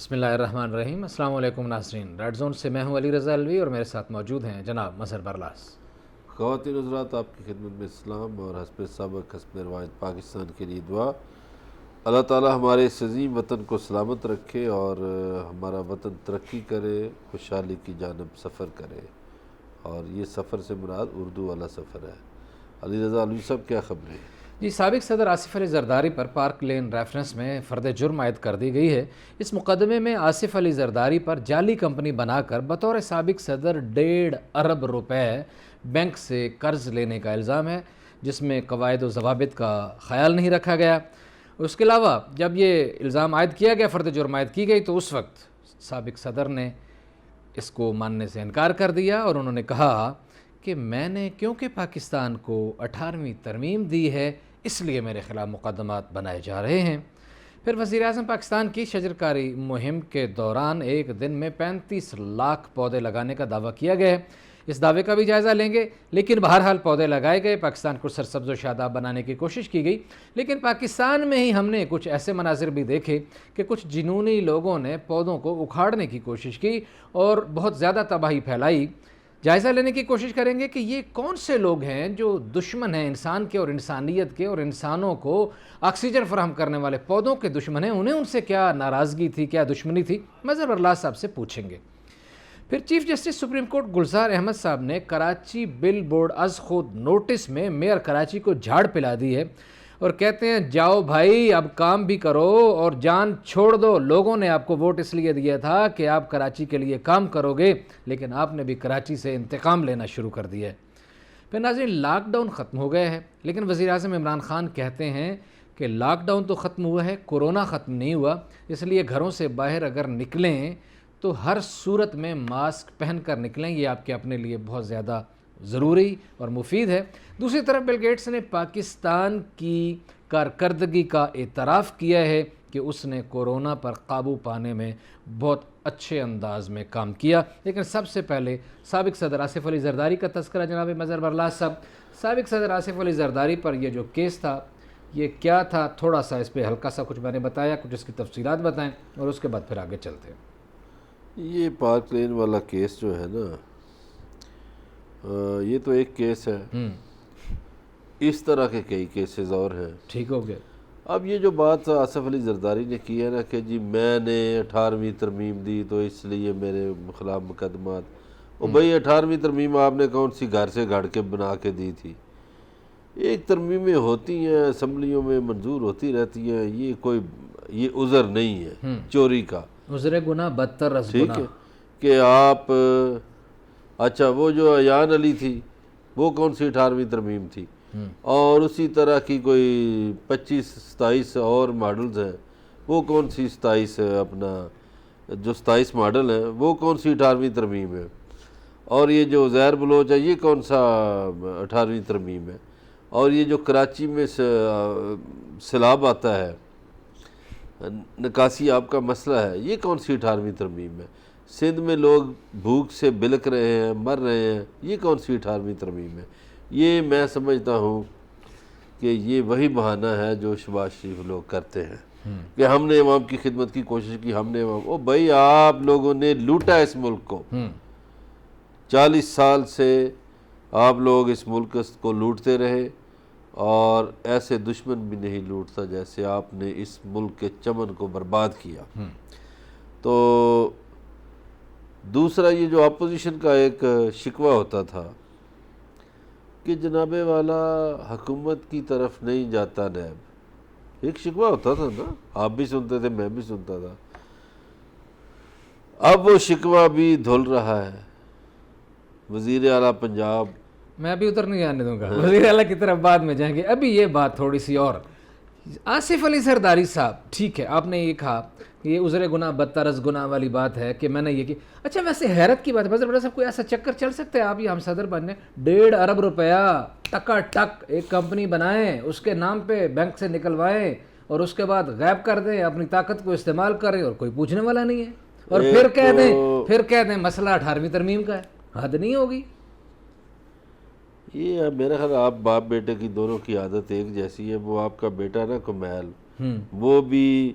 بسم اللہ الرحمن الرحیم۔ السلام علیکم ناظرین، ریڈ زون سے میں ہوں علی رضا الوی اور میرے ساتھ موجود ہیں جناب مظہر برلاس۔ خواتین حضرات، آپ کی خدمت میں اسلام اور حسب سابق حسب روایت پاکستان کے لیے دعا۔ اللہ تعالی ہمارے اس عظیم وطن کو سلامت رکھے اور ہمارا وطن ترقی کرے، خوشحالی کی جانب سفر کرے، اور یہ سفر سے مراد اردو والا سفر ہے۔ علی رضا الوی صاحب، کیا خبریں ہیں؟ جی، سابق صدر آصف علی زرداری پر پارک لین ریفرنس میں فرد جرم عائد کر دی گئی ہے۔ اس مقدمے میں آصف علی زرداری پر جعلی کمپنی بنا کر بطور سابق صدر 1.5 ارب روپے بینک سے قرض لینے کا الزام ہے، جس میں قواعد و ضوابط کا خیال نہیں رکھا گیا۔ اس کے علاوہ جب یہ الزام عائد کیا گیا، فرد جرم عائد کی گئی، تو اس وقت سابق صدر نے اس کو ماننے سے انکار کر دیا اور انہوں نے کہا کہ میں نے کیونکہ پاکستان کو 18ویں ترمیم دی ہے، اس لیے میرے خلاف مقدمات بنائے جا رہے ہیں۔ پھر وزیر اعظم پاکستان کی شجرکاری مہم کے دوران ایک دن میں 35 لاکھ پودے لگانے کا دعویٰ کیا گیا ہے۔ اس دعوے کا بھی جائزہ لیں گے، لیکن بہرحال پودے لگائے گئے، پاکستان کو سرسبز و شاداب بنانے کی کوشش کی گئی۔ لیکن پاکستان میں ہی ہم نے کچھ ایسے مناظر بھی دیکھے کہ کچھ جنونی لوگوں نے پودوں کو اکھاڑنے کی کوشش کی اور بہت زیادہ تباہی پھیلائی۔ جائزہ لینے کی کوشش کریں گے کہ یہ کون سے لوگ ہیں جو دشمن ہیں انسان کے اور انسانیت کے، اور انسانوں کو آکسیجن فراہم کرنے والے پودوں کے دشمن ہیں، انہیں ان سے کیا ناراضگی تھی، کیا دشمنی تھی، مظہر برلاس صاحب سے پوچھیں گے۔ پھر chief justice supreme court Gulzar Ahmed صاحب نے کراچی بل بورڈ از خود نوٹس میں میئر کراچی کو جھاڑ پلا دی ہے اور کہتے ہیں جاؤ بھائی اب کام بھی کرو اور جان چھوڑ دو۔ لوگوں نے آپ کو ووٹ اس لیے دیا تھا کہ آپ کراچی کے لیے کام کرو گے، لیکن آپ نے بھی کراچی سے انتقام لینا شروع کر دیا ہے۔ پھر ناظرین، لاک ڈاؤن ختم ہو گیا ہے، لیکن وزیر اعظم عمران خان کہتے ہیں کہ لاک ڈاؤن تو ختم ہوا ہے، کورونا ختم نہیں ہوا، اس لیے گھروں سے باہر اگر نکلیں تو ہر صورت میں ماسک پہن کر نکلیں، یہ آپ کے اپنے لیے بہت زیادہ ضروری اور مفید ہے۔ دوسری طرف بل گیٹس نے پاکستان کی کارکردگی کا اعتراف کیا ہے کہ اس نے کورونا پر قابو پانے میں بہت اچھے انداز میں کام کیا۔ لیکن سب سے پہلے سابق صدر آصف علی زرداری کا تذکرہ جناب مظہر برلاس صاحب۔ سابق صدر آصف علی زرداری پر یہ جو کیس تھا، یہ کیا تھا؟ تھوڑا سا اس پہ ہلکا سا کچھ میں نے بتایا، کچھ اس کی تفصیلات بتائیں اور اس کے بعد پھر آگے چلتے ہیں۔ یہ پارک لین والا کیس جو ہے نا، یہ تو ایک کیس ہے، اس طرح کے کئی کیسز اور ہیں۔ ٹھیک ہو گیا۔ اب یہ جو بات آصف علی زرداری نے کی ہے نا کہ جی میں نے 18ویں ترمیم دی تو اس لیے میرے خلاف مقدمات، او بھئی 18ویں ترمیم آپ نے کون سی گھر سے گھڑ کے بنا کے دی تھی؟ ایک ترمیمیں ہوتی ہیں، اسمبلیوں میں منظور ہوتی رہتی ہیں، یہ عذر نہیں ہے چوری کا۔ عذر گناہ بدتر از ٹھیک گناہ۔ ہے کہ آپ، اچھا وہ جو ایان علی تھی وہ کون سی 18ویں ترمیم تھی، اور اسی طرح کی کوئی 25-27 اور ماڈلز ہیں، وہ کون سی 27 اپنا جو 27 ماڈل ہیں وہ کون سی 18ویں ترمیم ہے، اور یہ جو عزیر بلوچ ہے یہ کون سا 18ویں ترمیم ہے، اور یہ جو کراچی میں سیلاب آتا ہے، نکاسی آپ کا مسئلہ ہے، یہ کون سی 18ویں ترمیم ہے، سندھ میں لوگ بھوک سے بلک رہے ہیں، مر رہے ہیں، یہ کون سی 18ویں ترمیم ہے۔ یہ میں سمجھتا ہوں کہ یہ وہی بہانہ ہے جو شہباز شریف لوگ کرتے ہیں کہ ہم نے عوام کی خدمت کی کوشش کی، ہم نے عوام، او بھائی آپ لوگوں نے لوٹا اس ملک کو، 40 سال سے آپ لوگ اس ملک کو لوٹتے رہے، اور ایسے دشمن بھی نہیں لوٹتا جیسے آپ نے اس ملک کے چمن کو برباد کیا۔ تو دوسرا یہ جو اپوزیشن کا ایک شکوہ ہوتا تھا کہ جناب والا حکومت کی طرف نہیں جاتا نیب، ایک شکوہ ہوتا تھا نا، آپ بھی سنتے تھے، میں بھی سنتا تھا۔ اب وہ شکوہ بھی دھل رہا ہے۔ وزیر اعلیٰ پنجاب، میں ابھی ادھر نہیں آنے دوں گا، وزیر اعلیٰ کی طرف بعد میں جائیں گے، ابھی یہ بات تھوڑی سی اور۔ آصف علی زرداری صاحب، ٹھیک ہے آپ نے یہ کہا کہ یہ عذر گناہ بدتر از گناہ والی بات ہے کہ میں نے یہ کی۔ اچھا ویسے حیرت کی بات ہے، مظہر صاحب کوئی ایسا چکر چل سکتا ہے آپ یہ ہم صدر بننے 1.5 ارب روپیہ ٹکا ٹک ایک کمپنی بنائیں، اس کے نام پہ بینک سے نکلوائیں اور اس کے بعد غائب کر دیں، اپنی طاقت کو استعمال کریں اور کوئی پوچھنے والا نہیں ہے، اور پھر کہہ دیں مسئلہ 18ویں ترمیم کا ہے؟ حد نہیں ہوگی؟ یہ میرا خیال آپ باپ بیٹے کی دونوں کی عادت ایک جیسی ہے۔ وہ آپ کا بیٹا نا کمیل، وہ بھی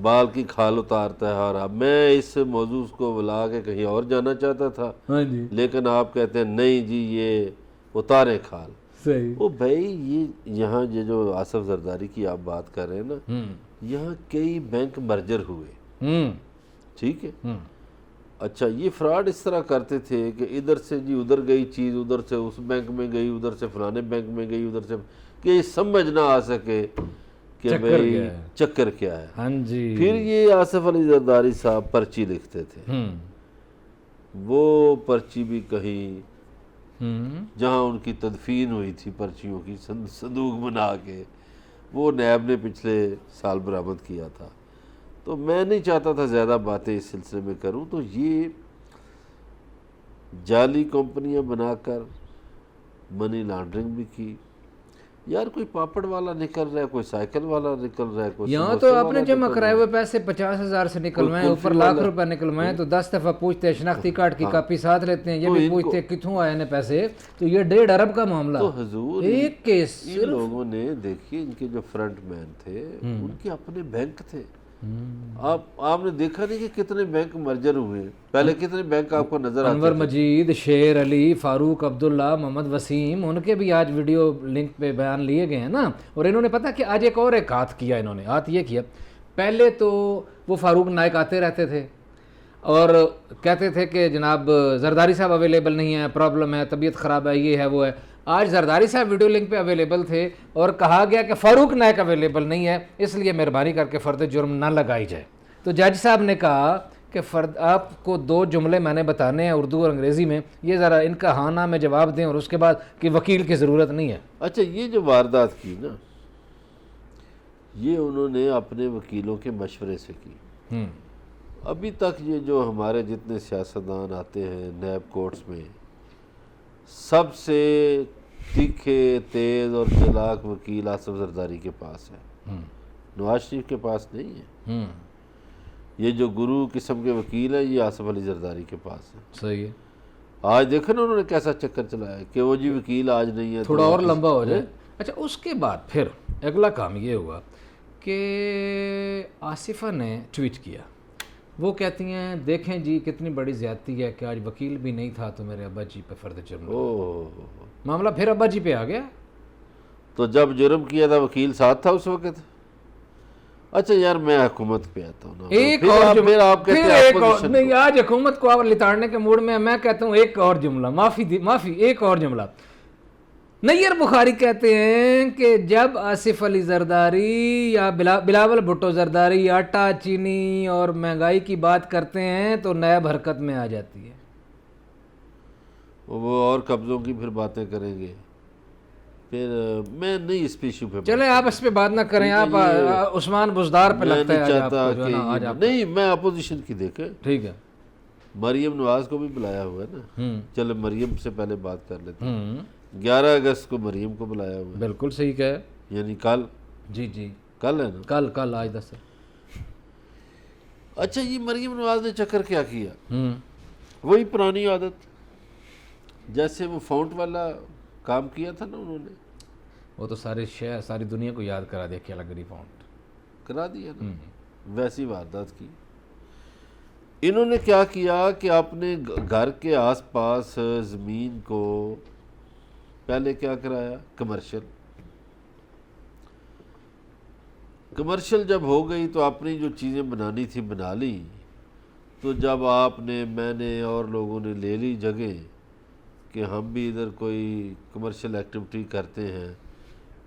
بال کی کھال اتارتا ہے. اور اب میں اس موضوع کو بلا کے کہیں اور جانا چاہتا تھا, ہاں جی لیکن آپ کہتے ہیں نہیں جی یہ اتارے کھال. صحیح. وہ بھائی یہ یہاں یہ جو آصف زرداری کی آپ بات کر رہے ہیں نا, یہاں کئی بینک مرجر ہوئے, ٹھیک ہے. اچھا یہ فراڈ اس طرح کرتے تھے کہ ادھر سے جی ادھر گئی چیز, ادھر سے اس بینک میں گئی, ادھر سے فلانے بینک میں گئی, ادھر سے, کہ یہ سمجھ نہ آ سکے کہ بھائی چکر کیا ہے. ہاں جی. پھر یہ آصف علی زرداری صاحب پرچی لکھتے تھے, وہ پرچی بھی کہیں جہاں ان کی تدفین ہوئی تھی پرچیوں کی صندوق بنا کے, وہ نیب نے پچھلے سال برآمد کیا تھا. تو میں نہیں چاہتا تھا زیادہ باتیں اس سلسلے میں کروں. تو یہ جعلی کمپنیاں بنا کر منی لانڈرنگ بھی کی. یار کوئی پاپڑ والا نکل رہا ہے, کوئی سائیکل والا نکل رہا ہے, کوئی یہاں تو آپ نے جمع کرائے ہوئے پیسے 50,000 سے نکلوائے, اوپر لاکھ روپے نکلوائے, تو 10 دفعہ پوچھتے ہیں, شناختی کارڈ کی کاپی ساتھ لیتے ہیں, یہ بھی پوچھتے ہیں کتوں آئے نے پیسے. تو یہ 1.5 ارب کا معاملہ. تو حضور ایک کیس ان لوگوں نے دیکھیے, ان کے جو فرنٹ مین تھے ان کے اپنے بینک تھے. آپ نے دیکھا نہیں کہ کتنے بینک مرجر ہوئے, پہلے کتنے بینک آپ کو نظر آتے انور مجید, شیر علی, فاروق عبداللہ, محمد وسیم, ان کے بھی آج ویڈیو لنک پہ بیان لیے گئے ہیں نا. اور انہوں نے پتا کہ آج ایک ہاتھ کیا, انہوں نے ہاتھ یہ کیا, پہلے تو وہ فاروق نائک آتے رہتے تھے اور کہتے تھے کہ جناب زرداری صاحب اویلیبل نہیں ہے, پرابلم ہے, طبیعت خراب ہے, یہ ہے وہ ہے. آج زرداری صاحب ویڈیو لنک پہ اویلیبل تھے اور کہا گیا کہ فاروق نائک اویلیبل نہیں ہے, اس لیے مہربانی کر کے فرد جرم نہ لگائی جائے. تو جج صاحب نے کہا کہ آپ کو 2 جملے میں نے بتانے ہیں اردو اور انگریزی میں, یہ ذرا ان کا ہاں نہ میں جواب دیں, اور اس کے بعد کہ وکیل کی ضرورت نہیں ہے. اچھا یہ جو واردات کی نا, یہ انہوں نے اپنے وکیلوں کے مشورے سے کی. ابھی تک یہ جو ہمارے جتنے سیاستدان آتے ہیں نیب کورٹس میں, سب سے تیکھے, تیز اور چلاک وکیل آصف زرداری کے پاس ہے, نواز شریف کے پاس نہیں ہے. یہ جو گرو قسم کے وکیل ہیں یہ آصف علی زرداری کے پاس ہے. صحیح ہے. آج دیکھیں نا انہوں نے کیسا چکر چلایا کہ وہ جی وکیل آج نہیں ہے, تھوڑا اور لمبا ہو جائے. اچھا اس کے بعد پھر اگلا کام یہ ہوا کہ آصفہ نے ٹویٹ کیا, وہ کہتی ہیں دیکھیں جی کتنی بڑی زیادتی ہے کہ آج وکیل بھی نہیں تھا تو میرے ابا جی پہ فرد جرم لگا. معاملہ پھر ابا جی پہ آ گیا. تو جب جرم کیا تھا وکیل ساتھ تھا اس وقت. اچھا یار میں حکومت پہ آتا ہوں نا, ایک اور نہیں, آج حکومت کو آپ لتاڑنے کے موڈ میں کہتا ہوں ایک اور جملہ, معافی ایک اور جملہ. نیر بخاری کہتے ہیں کہ جب آصف علی زرداری یا بلاول بھٹو زرداری آٹا, چینی اور مہنگائی کی بات کرتے ہیں تو نیب حرکت میں آ جاتی ہے. وہ اور قبضوں کی پھر باتیں کریں گے, پھر میں نہیں اس ایشو پہ, چلیں آپ اس پہ بات نہ کریں, آپ عثمان بزدار پہ لگتا ہے. نہیں میں اپوزیشن کی دیکھیں, ٹھیک ہے, مریم نواز کو بھی بلایا ہوا ہے نا, چلو مریم سے پہلے بات کر لیتے ہیں. 11 اگست کو مریم کو بلایا ہوا ہے. بالکل صحیح کہا, یعنی کل. جی کل ہے نا, کل آج 10. اچھا یہ مریم نواز نے چکر کیا کیا, وہی پرانی عادت, جیسے وہ فونٹ والا کام کیا تھا نا انہوں نے, وہ تو ساری دنیا کو یاد کرا دیا کہ الگری فونٹ کرا دیا نا, ویسی واردات کی. انہوں نے کیا کیا کہ اپنے گھر کے آس پاس زمین کو پہلے کیا کرایا, کمرشل جب ہو گئی تو اپنی جو چیزیں بنانی تھی بنا لی. تو جب آپ نے, میں نے اور لوگوں نے لے لی جگہ کہ ہم بھی ادھر کوئی کمرشل ایکٹیویٹی کرتے ہیں,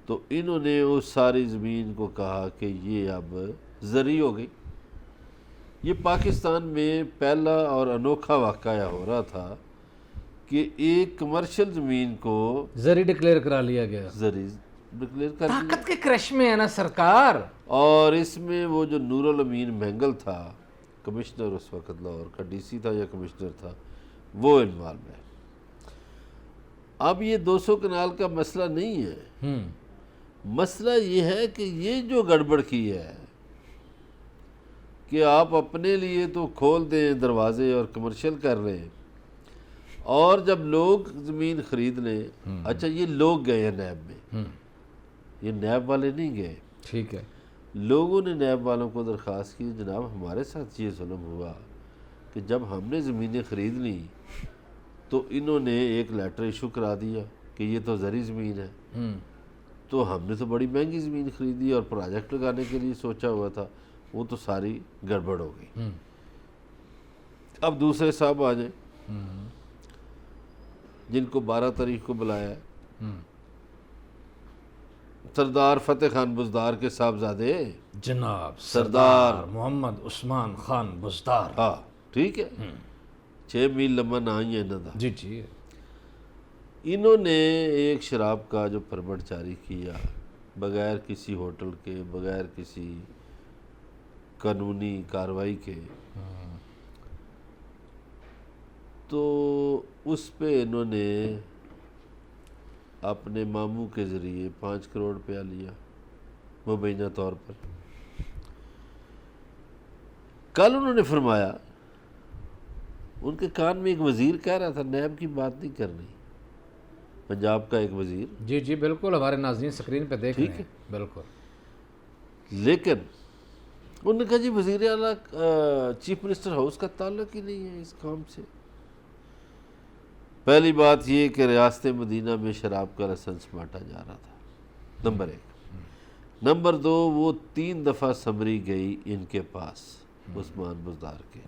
تو انہوں نے اس ساری زمین کو کہا کہ یہ اب زرعی ہو گئی. یہ پاکستان میں پہلا اور انوکھا واقعہ ہو رہا تھا کہ ایک کمرشل زمین کو زرعی ڈکلیئر کرا لیا گیا. زرعی ڈکلیئر کر دیا. طاقت کے کرش میں ہے نا سرکار. اور اس میں وہ جو نور الامین مینگل تھا, کمشنر اس وقت لاہور کا, ڈی سی تھا یا کمشنر تھا, وہ انوالو ہے. اب یہ 200 کنال کا مسئلہ نہیں ہے, مسئلہ یہ ہے کہ یہ جو گڑبڑ کی ہے کہ آپ اپنے لیے تو کھول دیں دروازے اور کمرشل کر لیں, اور جب لوگ زمین خرید لیں. اچھا یہ لوگ گئے ہیں نیب میں, یہ نیب والے نہیں گئے. ٹھیک ہے. لوگوں نے نیب والوں کو درخواست کی جناب ہمارے ساتھ یہ ظلم ہوا کہ جب ہم نے زمینیں خرید لیں تو انہوں نے ایک لیٹر ایشو کرا دیا کہ یہ تو زرعی زمین ہے، تو ہم نے تو بڑی مہنگی زمین خریدی اور پروجیکٹ لگانے کے لیے سوچا ہوا تھا، وہ تو ساری گڑبڑ ہو گئی۔ اب دوسرے صاحب آ جائیں جن کو 12 تاریخ کو بلایا ہے، سردار فتح خان بزدار کے صاحبزادے جناب سردار محمد عثمان خان بزدار۔ ہاں ٹھیک ہے، 6 میل لمبا نام ہی ہے انہوں دا۔ جی جی، انہوں نے ایک شراب کا جو پرمٹ جاری کیا بغیر کسی ہوٹل کے، بغیر کسی قانونی کارروائی کے، تو اس پہ انہوں نے اپنے ماموں کے ذریعے 5 کروڑ روپیہ لیا مبینہ طور پر۔ کل انہوں نے فرمایا، ان کے کان میں ایک وزیر کہہ رہا تھا نیب کی بات نہیں کرنی، پنجاب کا ایک وزیر، جی جی بالکل، ہمارے ناظرین سکرین پہ دیکھ رہے ٹھیک ہیں، بالکل۔ لیکن انہوں نے کہا جی وزیر اعلیٰ چیف منسٹر ہاؤس کا تعلق ہی نہیں ہے اس کام سے۔ پہلی بات یہ کہ ریاست مدینہ میں شراب کا لائسنس بانٹا جا رہا تھا، نمبر 1۔ نمبر 2، وہ 3 دفعہ سمری گئی ان کے پاس، عثمان بزدار کے۔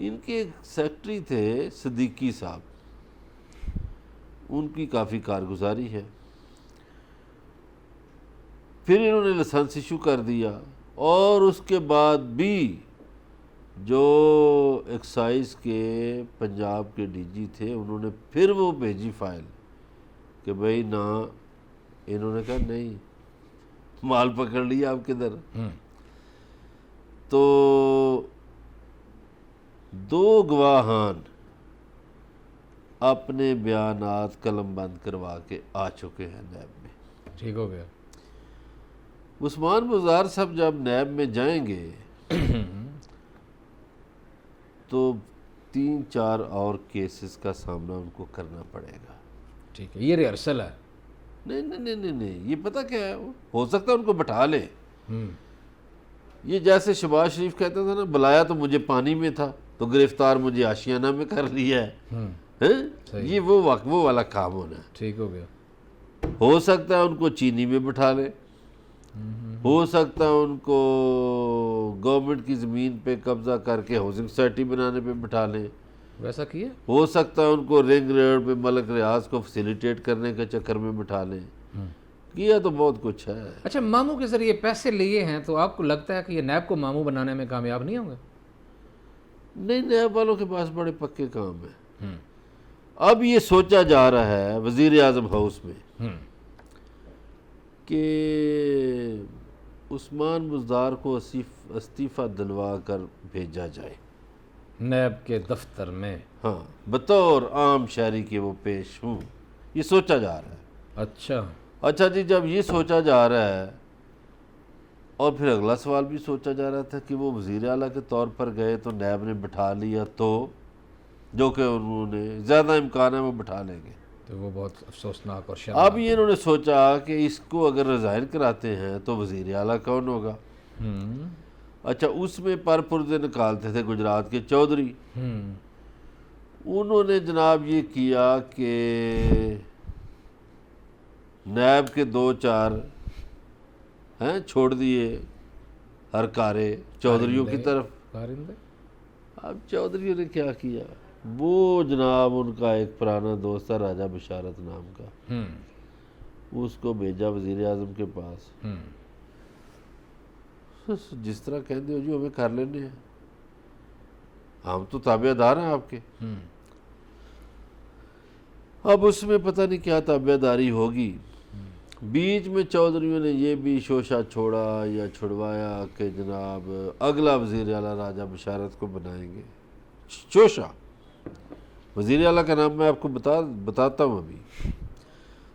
ان کے ایک سیکٹری تھے صدیقی صاحب، ان کی کافی کارگزاری ہے۔ پھر انہوں نے لائسنس ایشو کر دیا، اور اس کے بعد بھی جو ایکسائز کے پنجاب کے ڈی جی تھے انہوں نے پھر وہ بھیجی فائل کہ بھئی نہ، انہوں نے کہا نہیں، مال پکڑ لیا آپ کدھر۔ تو 2 گواہان اپنے بیانات قلم بند کروا کے آ چکے ہیں نیب میں۔ ٹھیک ہو گیا۔ عثمان بزدار صاحب جب نیب میں جائیں گے تو 3-4 اور کیسز کا سامنا ان کو کرنا پڑے گا۔ ٹھیک ہے، یہ ریہرسل ہے۔ نہیں نہیں نہیں نہیں نہیں، یہ پتہ کیا ہے، ہو سکتا ہے ان کو بٹھا لیں۔ یہ جیسے شہباز شریف کہتا تھا نا، بلایا تو مجھے پانی میں تھا تو گرفتار مجھے آشیانہ میں کر لیا ہے، یہ وہ والا کام ہونا ہے۔ ٹھیک ہو گیا۔ ہو سکتا ہے ان کو چینی میں بٹھا لیں، ہو سکتا ہے ان کو گورنمنٹ کی زمین پہ قبضہ کر کے ہاؤسنگ سوسائٹی بنانے پہ بٹھا لیں، ویسا کیے؟ ہو سکتا ہے ان کو رنگ روڈ پہ ملک ریاض کو فیسیلیٹیٹ کرنے کے چکر میں بٹھا لیں، کیا تو بہت کچھ ہے۔ اچھا، ماموں کے ذریعے پیسے لیے ہیں تو آپ کو لگتا ہے کہ یہ نیب کو ماموں بنانے میں کامیاب نہیں ہوں گے؟ نہیں، نیب والوں کے پاس بڑے پکے کام ہیں۔ اب یہ سوچا جا رہا ہے وزیر اعظم ہاؤس میں کہ عثمان بزدار کو استعفیٰ دلوا کر بھیجا جائے نیب کے دفتر میں۔ ہاں، بطور عام شہری کے وہ پیش ہوں، یہ سوچا جا رہا ہے۔ اچھا جی، جب یہ سوچا جا رہا ہے، اور پھر اگلا سوال بھی سوچا جا رہا تھا کہ وہ وزیر اعلیٰ کے طور پر گئے تو نیب نے بٹھا لیا تو، جو کہ انہوں نے زیادہ امکان ہے وہ بٹھا لیں گے، تو وہ بہت افسوسناک اور اب شرمناک۔ یہ انہوں نے سوچا کہ اس کو اگر ریزائن کراتے ہیں تو وزیر اعلیٰ کون ہوگا؟ اچھا، اس میں پر پردے نکالتے تھے گجرات کے چودھری، انہوں نے جناب یہ کیا کہ نیب کے 2-4 ہیں چھوڑ دیے ہر کارے چودھریوں کی طرف۔ کارندے؟ اب چودھریوں نے کیا کیا، وہ جناب ان کا ایک پرانا دوست تھا راجہ بشارت نام کا، اس کو بھیجا وزیر اعظم کے پاس، جس طرح کہتے ہو جو ہمیں کر لینے ہیں، ہم تو تابع دار ہیں آپ کے۔ اب اس میں پتہ نہیں کیا تابع داری ہوگی، بیچ میں چودھریوں نے یہ بھی شوشہ چھوڑا یا چھڑوایا کہ جناب اگلا وزیر اعلیٰ راجہ بشارت کو بنائیں گے۔ شوشہ، وزیر اعلیٰ کا نام میں آپ کو بتاتا ہوں ابھی۔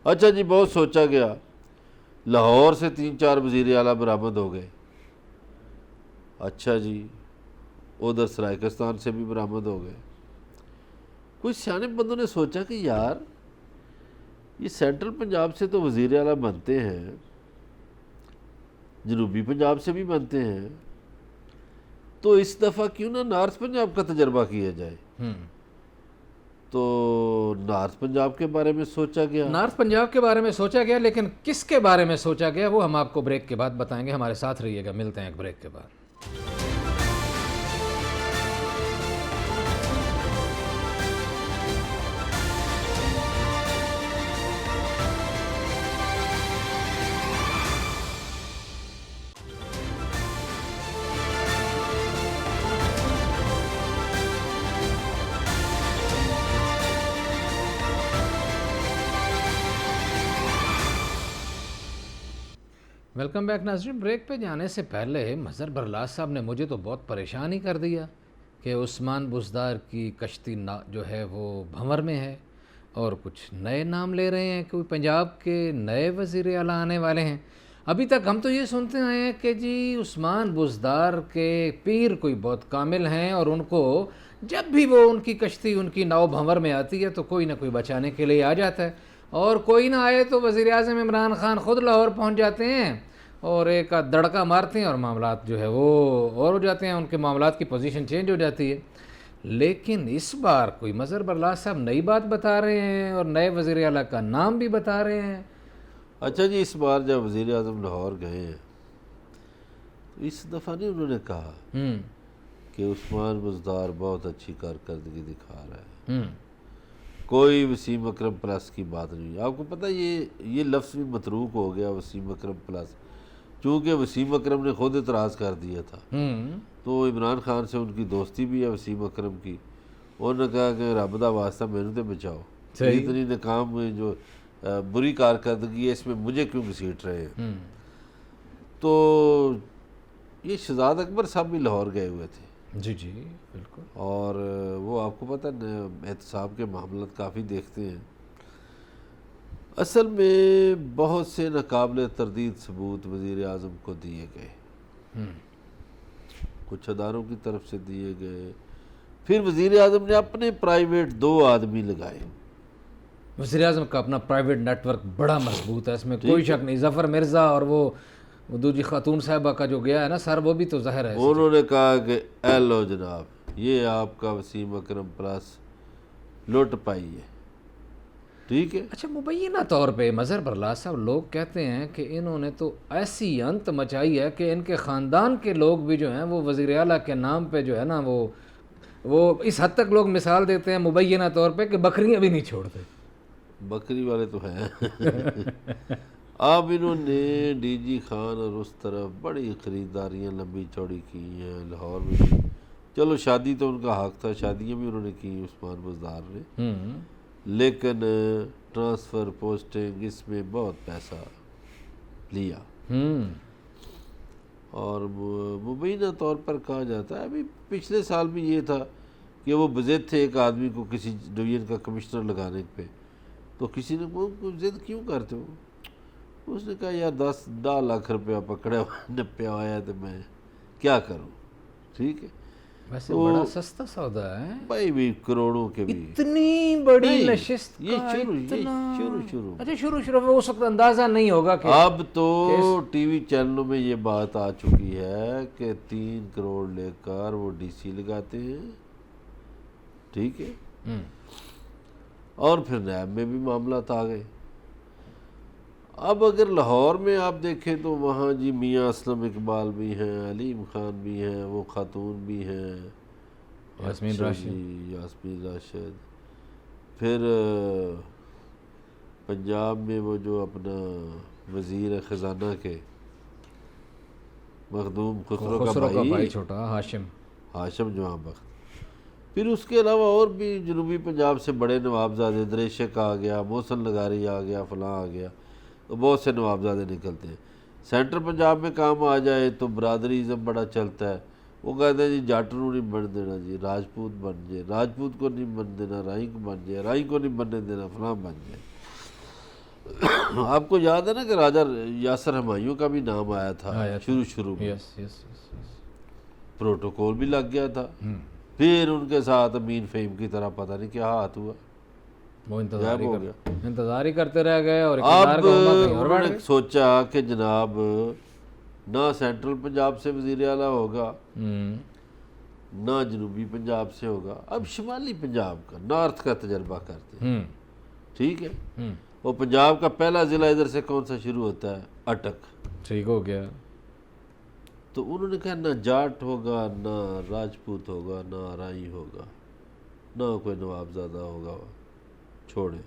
اچھا جی، بہت سوچا گیا، لاہور سے 3-4 وزیر اعلیٰ برآمد ہو گئے۔ اچھا جی، ادھر سرائیکستان سے بھی برآمد ہو گئے۔ کچھ سیانے بندوں نے سوچا کہ یار یہ سینٹرل پنجاب سے تو وزیر اعلیٰ بنتے ہیں، جنوبی پنجاب سے بھی بنتے ہیں، تو اس دفعہ کیوں نہ نارتھ پنجاب کا تجربہ کیا جائے۔ تو نارتھ پنجاب کے بارے میں سوچا گیا۔ نارتھ پنجاب کے بارے میں سوچا گیا، لیکن کس کے بارے میں سوچا گیا وہ ہم آپ کو بریک کے بعد بتائیں گے۔ ہمارے ساتھ رہیے گا، ملتے ہیں ایک بریک کے بعد۔ ویلکم بیک ناظرین۔ بریک پہ جانے سے پہلے مظہر برلاس صاحب نے مجھے تو بہت پریشان ہی کر دیا کہ عثمان بزدار کی کشتی جو ہے وہ بھنور میں ہے، اور کچھ نئے نام لے رہے ہیں، کوئی پنجاب کے نئے وزیر اعلیٰ آنے والے ہیں۔ ابھی تک ہم تو یہ سنتے آئے ہیں کہ جی عثمان بزدار کے پیر کوئی بہت کامل ہیں، اور ان کو جب بھی وہ ان کی کشتی ان کی ناؤ بھنور میں آتی ہے تو کوئی نہ کوئی بچانے کے لیے آ جاتا ہے، اور کوئی نہ آئے تو وزیر اعظم عمران خان خود لاہور پہنچ جاتے ہیں اور ایک دڑکا مارتے ہیں اور معاملات جو ہے وہ اور ہو جاتے ہیں، ان کے معاملات کی پوزیشن چینج ہو جاتی ہے۔ لیکن اس بار کوئی مظہر برلاس صاحب نئی بات بتا رہے ہیں اور نئے وزیر اعلیٰ کا نام بھی بتا رہے ہیں۔ اچھا جی، اس بار جب وزیر اعظم لاہور گئے ہیں تو اس دفعہ نہیں انہوں نے کہا کہ عثمان بزدار بہت اچھی کارکردگی دکھا رہا ہے، کوئی وسیم اکرم پلس کی بات نہیں۔ آپ کو پتہ یہ لفظ بھی متروک ہو گیا، وسیم اکرم پلس، چونکہ وسیم اکرم نے خود اعتراض کر دیا تھا، تو عمران خان سے ان کی دوستی بھی ہے وسیم اکرم کی، انہوں نے کہا کہ رب دا واسطہ مینوں تے بچاؤ، اتنی ناکام جو بری کارکردگی ہے اس میں مجھے کیوں گھسیٹ رہے ہیں۔ تو یہ شہزاد اکبر صاحب بھی لاہور گئے ہوئے تھے، جی جی بالکل، اور وہ آپ کو پتہ احتساب کے معاملات کافی دیکھتے ہیں۔ اصل میں بہت سے ناقابل تردید ثبوت وزیر اعظم کو دیے گئے، کچھ اداروں کی طرف سے دیے گئے، پھر وزیر اعظم نے اپنے پرائیویٹ 2 آدمی لگائے۔ وزیر اعظم کا اپنا پرائیویٹ نیٹ ورک بڑا مضبوط ہے، اس میں کوئی شک نہیں۔ ظفر مرزا اور وہ دوجی خاتون صاحبہ کا جو گیا ہے نا سر، وہ بھی تو ظاہر ہے۔ انہوں نے کہا کہ اے لو جناب، یہ آپ کا وسیم اکرم پلس لوٹ پائی ہے، ٹھیک ہے۔ اچھا، مبینہ طور پہ مظہر برلاس صاحب لوگ کہتے ہیں کہ انہوں نے تو ایسی انت مچائی ہے کہ ان کے خاندان کے لوگ بھی جو ہیں وہ وزیر اعلیٰ کے نام پہ جو ہے نا وہ اس حد تک لوگ مثال دیتے ہیں مبینہ طور پہ کہ بکریاں بھی نہیں چھوڑتے۔ بکری والے تو ہیں۔ اب انہوں نے ڈی جی خان اور اس طرف بڑی خریداریاں لمبی چوڑی کی ہیں لاہور میں بھی۔ چلو شادی تو ان کا حق تھا، شادیاں بھی انہوں نے کی عثمان بزدار نے، لیکن ٹرانسفر پوسٹنگ اس میں بہت پیسہ لیا، اور مبینہ طور پر کہا جاتا ہے ابھی پچھلے سال بھی یہ تھا کہ وہ بضد تھے ایک آدمی کو کسی ڈویژن کا کمشنر لگانے پہ، تو کسی نے کہا ضد کیوں کرتے ہو؟ اس نے کہا یار 10 لاکھ روپیہ پکڑا نپیا ہوا ہے تو میں کیا کروں، ٹھیک ہے۔ ویسے بڑا سستا سودا ہے بھائی بھی کروڑوں کے بھی، اتنی بڑی نشست یہ کا شروع اچھا شروع میں اس وقت اندازہ نہیں ہوگا کہ اب تو ٹی وی چینلوں میں یہ بات آ چکی ہے کہ 3 کروڑ لے کر وہ ڈی سی لگاتے ہیں، ٹھیک ہے، اور پھر نیب میں بھی معاملات آ گئے۔ اب اگر لاہور میں آپ دیکھیں تو وہاں جی میاں اسلم اقبال بھی ہیں، علیم خان بھی ہیں، وہ خاتون بھی ہیں، یاسمین راشد، یاسمین راشد، پھر پنجاب میں وہ جو اپنا وزیر خزانہ کے مخدوم خسرو کا بھائی چھوٹا ہاشم جوان بخت، پھر اس کے علاوہ اور بھی جنوبی پنجاب سے بڑے نوابزادے، دریشک آ گیا، محسن لغاری آ گیا، فلاں آ گیا، تو بہت سے نوابزادے نکلتے ہیں۔ سینٹر پنجاب میں کام آ جائے تو برادریزم بڑا چلتا ہے، وہ کہتے ہیں جی جٹ نو نہیں بن دینا، جی راجپوت بن جائے، راجپوت کو نہیں بن دینا، رائی کو بن جائے، رائی کو نہیں بننے دینا، فلاں بن جائے۔ آپ کو یاد ہے نا کہ راجہ یاسر ہمایوں کا بھی نام آیا تھا شروع میں، پروٹوکول بھی لگ گیا تھا، پھر ان کے ساتھ امین فہیم کی طرح پتہ نہیں کیا ہاتھ ہوا، وہ انتظار ہی کرتے رہ گئے، اور اب انہوں نے سوچا کہ جناب نہ سینٹرل پنجاب سے وزیر اعلیٰ ہوگا، ہوں نہ جنوبی پنجاب سے ہوگا، اب شمالی پنجاب کا، نارتھ کا تجربہ کرتے ہیں، ہوں ٹھیک ہے۔ ہوں وہ پنجاب کا پہلا ضلع ادھر سے کون سا شروع ہوتا ہے؟ اٹک۔ ٹھیک ہو گیا۔ تو انہوں نے کہا نہ جاٹ ہوگا، نہ راجپوت ہوگا، نہ آرائی ہوگا، نہ کوئی نواب زادہ ہوگا، چھوڑے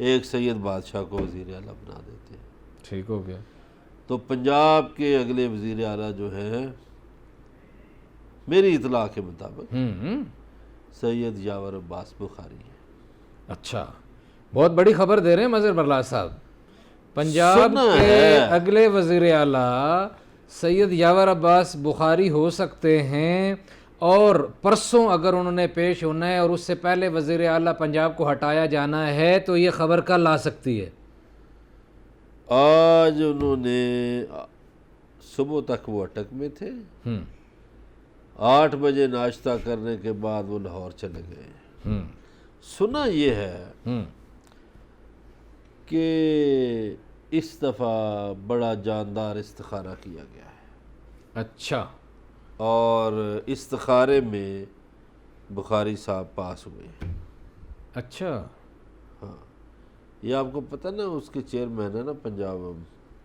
ایک سید بادشاہ کو وزیر اعلیٰ بنا دیتے ہیں۔ ٹھیک ہو گیا۔ تو پنجاب کے اگلے وزیر اعلیٰ جو ہیں میری اطلاع کے مطابق ہوں سید یاور عباس بخاری ہیں۔ اچھا، بہت بڑی خبر دے رہے ہیں مظہر برلا صاحب۔ پنجاب سنا کے ہے۔ اگلے وزیر اعلیٰ سید یاور عباس بخاری ہو سکتے ہیں، اور پرسوں اگر انہوں نے پیش ہونا ہے اور اس سے پہلے وزیر اعلیٰ پنجاب کو ہٹایا جانا ہے تو یہ خبر کل آ سکتی ہے۔ آج انہوں نے صبح تک وہ اٹک میں تھے، 8 بجے ناشتہ کرنے کے بعد وہ لاہور چلے گئے۔ سنا یہ ہے کہ اس دفعہ بڑا جاندار استخارہ کیا گیا ہے، اچھا، اور استخارے میں بخاری صاحب پاس ہوئے۔ اچھا، ہاں، یہ آپ کو پتہ نا اس کے چیئرمین ہے نا پنجاب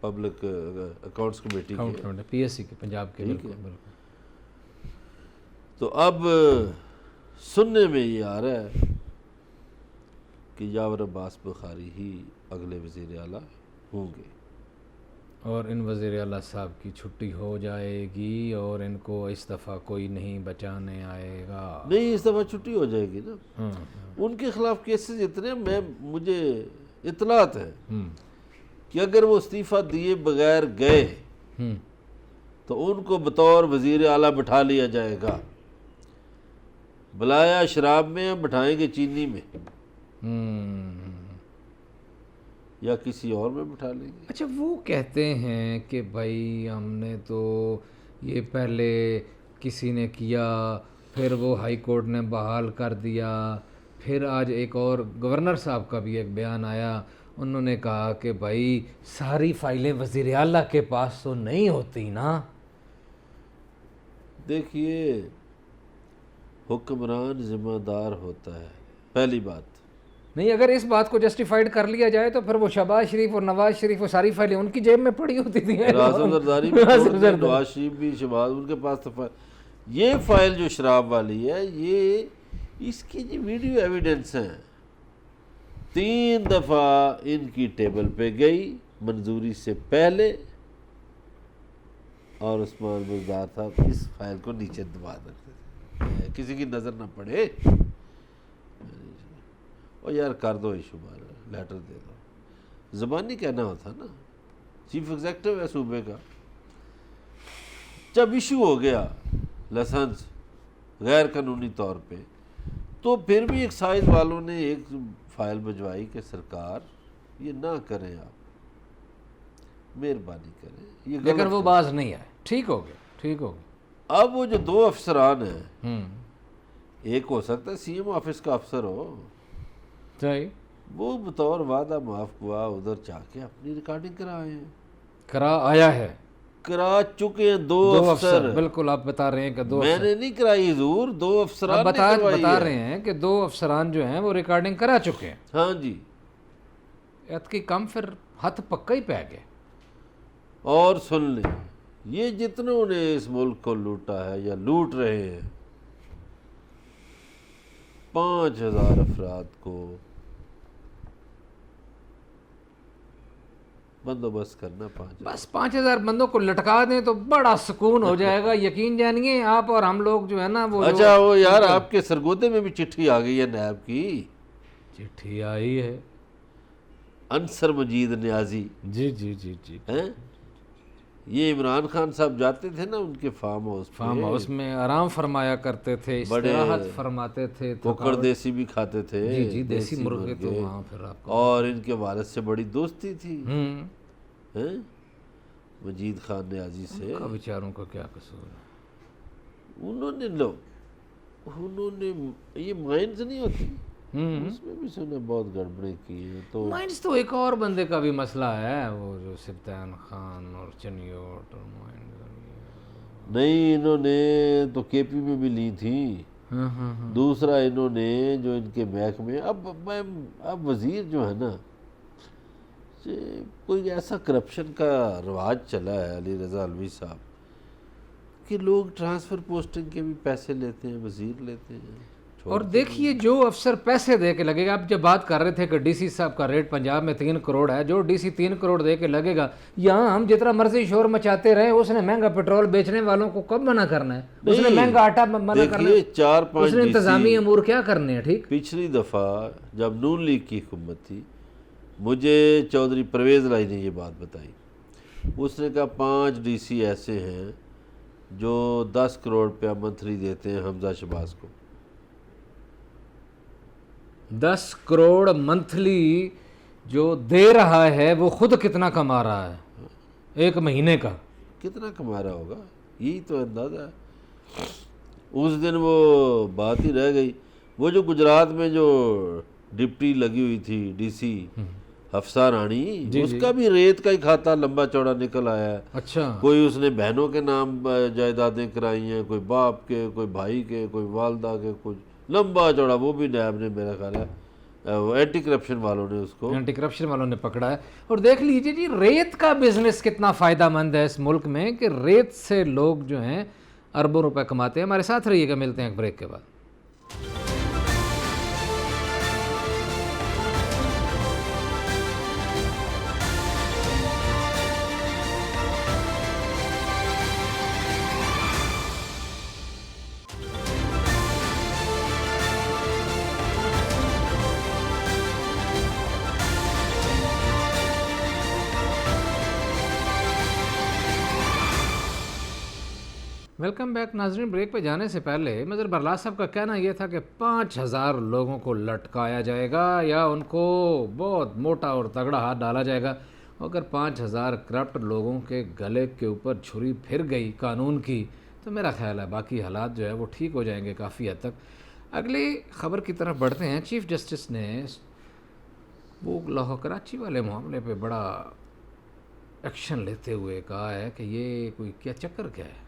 پبلک اکاؤنٹس کمیٹی کے، پی ایس سی کے پنجاب کے، بالکل بالکل۔ تو اب سننے میں یہ آ رہا ہے کہ یاور عباس بخاری ہی اگلے وزیر اعلیٰ ہوں گے، اور ان وزیر اعلیٰ صاحب کی چھٹی ہو جائے گی اور ان کو اس دفعہ کوئی نہیں بچانے آئے گا۔ نہیں، اس دفعہ چھٹی ہو جائے گی نا۔ ان کے خلاف کیسز اتنے، مجھے اطلاعات ہے کہ اگر وہ استعفیٰ دیے بغیر گئے تو ان کو بطور وزیر اعلیٰ بٹھا لیا جائے گا، بلایا شراب میں، بٹھائیں گے چینی میں یا کسی اور میں بٹھا لیں گے۔ اچھا، وہ کہتے ہیں کہ بھائی ہم نے تو یہ پہلے کسی نے کیا، پھر وہ ہائی کورٹ نے بحال کر دیا، پھر آج ایک اور گورنر صاحب کا بھی ایک بیان آیا، انہوں نے کہا کہ بھائی ساری فائلیں وزیر اعلیٰ کے پاس تو نہیں ہوتی نا۔ دیکھیے، حکمران ذمہ دار ہوتا ہے، پہلی بات۔ نہیں، اگر اس بات کو جسٹیفائیڈ کر لیا جائے تو پھر وہ شہباز شریف اور نواز شریف وہ ساری فائلیں ان کی جیب میں پڑی ہوتی تھیں۔ راضی زرداری بھی چھوڑ دیں، نواز شریف بھی، شہباز، ان کے پاس تو یہ فائل جو شراب والی ہے، یہ اس کی جو ویڈیو ایویڈنس ہیں، 3 دفعہ ان کی ٹیبل پہ گئی منظوری سے پہلے، اور عثمان بزدار صاحب اس فائل کو نیچے دبا دیتے تھے، کسی کی نظر نہ پڑے۔ اور یار کر دو ایشو، لیٹر دے دو، زبانی کہنا ہوتا نا، چیف ایگزیکٹو ہے صوبے کا۔ جب ایشو ہو گیا لائسنس غیر قانونی طور پہ، تو پھر بھی ایکسائز والوں نے ایک فائل بھجوائی کہ سرکار یہ نہ کریں، آپ مہربانی کریں، یہ غلط لیکن وہ باز نہیں آئے۔ ٹھیک ہو گیا، ٹھیک ہو گیا۔ اب وہ جو 2 افسران ہیں، ایک ہو سکتا ہے سی ایم آفس کا افسر ہو، صحیح، وہ بطور وعدہ معاف ہوا ادھر جا کے اپنی ریکارڈنگ کرائے ہیں، کرا آیا ہے، کرا چکے ہیں 2 افسر۔ بالکل، آپ بتا رہے ہیں کہ 2 میں نے نہیں کرائی حضور، 2 افسران نے کروائی بتا ہے۔ رہے ہیں کہ 2 افسران جو ہیں وہ ریکارڈنگ کرا چکے ہیں۔ ہاں جی، ات کی کم پھر ہاتھ پکا ہی پہ گئے۔ اور سن لیں، یہ جتنوں نے اس ملک کو لوٹا ہے یا لوٹ رہے ہیں، 5000 افراد کو بندوبست کرنا، 5000۔ بس 5000 بندوں کو لٹکا دیں تو بڑا سکون ہو جائے گا، یقین جانیے آپ اور ہم لوگ جو ہے نا وہ۔ اچھا، وہ یار آپ کے سرگودے میں بھی چٹھی آ گئی ہے نیب کی، چٹھی آئی ہے، انصر مجید نیازی جی جی جی جی، ہیں، یہ عمران خان صاحب جاتے تھے نا ان کے فارم ہاؤس پہ، فارم ہاؤس میں آرام فرمایا کرتے تھے، استراحت فرماتے تھے، کوکڑ دیسی بھی کھاتے تھے، جی جی، دیسی مرغے تو وہاں پھر آپ کو، اور ان کے والد سے بڑی دوستی تھی ہیں مجید خان نیازی سے۔ بیچاروں کا کیا قصور ہے؟ انہوں نے یہ مائنز نہیں ہوتی، اس میں بھی سنا بہت گڑبڑیں کی ہیں. تو مائنس تو ایک اور بندے کا بھی مسئلہ ہے، وہ جو سبطان خان اور چنیوٹ اور مائنس. نہیں، انہوں نے تو کے پی میں بھی لی تھی. ہاں ہاں ہاں. دوسرا انہوں نے جو ان کے محکمے اب وزیر جو ہے نا، کوئی ایسا کرپشن کا رواج چلا ہے علی رضا علوی صاحب کہ لوگ ٹرانسفر پوسٹنگ کے بھی پیسے لیتے ہیں، وزیر لیتے ہیں. اور دیکھیے جو افسر پیسے دے کے لگے گا، آپ جب بات کر رہے تھے کہ ڈی سی صاحب کا ریٹ پنجاب میں 3 کروڑ ہے، جو ڈی سی 3 کروڑ دے کے لگے گا، یہاں ہم جتنا مرضی شور مچاتے رہے، اس نے مہنگا پیٹرول بیچنے والوں کو کب منع کرنا ہے؟ اس نے مہنگا آٹا منع کرنا ہے، 4-5 اس نے انتظامی امور کیا کرنے ہیں. ٹھیک، پچھلی دفعہ جب نون لیگ کی حکومت تھی، مجھے چودھری پرویز رائی نے یہ بات بتائی. اس نے کہا 5 ڈی سی ایسے ہیں جو 10 کروڑ روپیہ منتھلی دیتے ہیں حمزہ شہباز کو. 10 کروڑ منتھلی جو دے رہا ہے وہ خود کتنا کما رہا ہے ایک مہینے کا؟ کتنا کما رہا ہوگا، یہی تو اندازہ ہے. اس دن وہ بات ہی رہ گئی. وہ جو گجرات میں جو ڈپٹی لگی ہوئی تھی ڈی سی حفصہ رانی، اس کا بھی ریت کا ہی کھاتا لمبا چوڑا نکل آیا ہے. اچھا، کوئی اس نے بہنوں کے نام جائیدادیں کرائی ہیں، کوئی باپ کے، کوئی بھائی کے، کوئی والدہ کے، کچھ لمبا چوڑا. وہ بھی نیب نے میرا خیال ہے اینٹی کرپشن والوں نے اس کو، اینٹی کرپشن والوں نے پکڑا ہے. اور دیکھ لیجئے جی ریت کا بزنس کتنا فائدہ مند ہے اس ملک میں، کہ ریت سے لوگ جو ہیں اربوں روپے کماتے ہیں. ہمارے ساتھ رہیے گا، ملتے ہیں ایک بریک کے بعد. ویلکم بیک ناظرین. بریک پہ جانے سے پہلے مظہر برلاس صاحب کا کہنا یہ تھا کہ 5000 لوگوں کو لٹکایا جائے گا یا ان کو بہت موٹا اور تگڑا ہاتھ ڈالا جائے گا. اگر 5000 کرپٹ لوگوں کے گلے کے اوپر چھری پھر گئی قانون کی، تو میرا خیال ہے باقی حالات جو ہے وہ ٹھیک ہو جائیں گے کافی حد تک. اگلی خبر کی طرف بڑھتے ہیں. چیف جسٹس نے وہ لاہور کراچی والے معاملے پہ بڑا ایکشن لیتے ہوئے کہا ہے کہ یہ کوئی کیا چکر کیا ہے،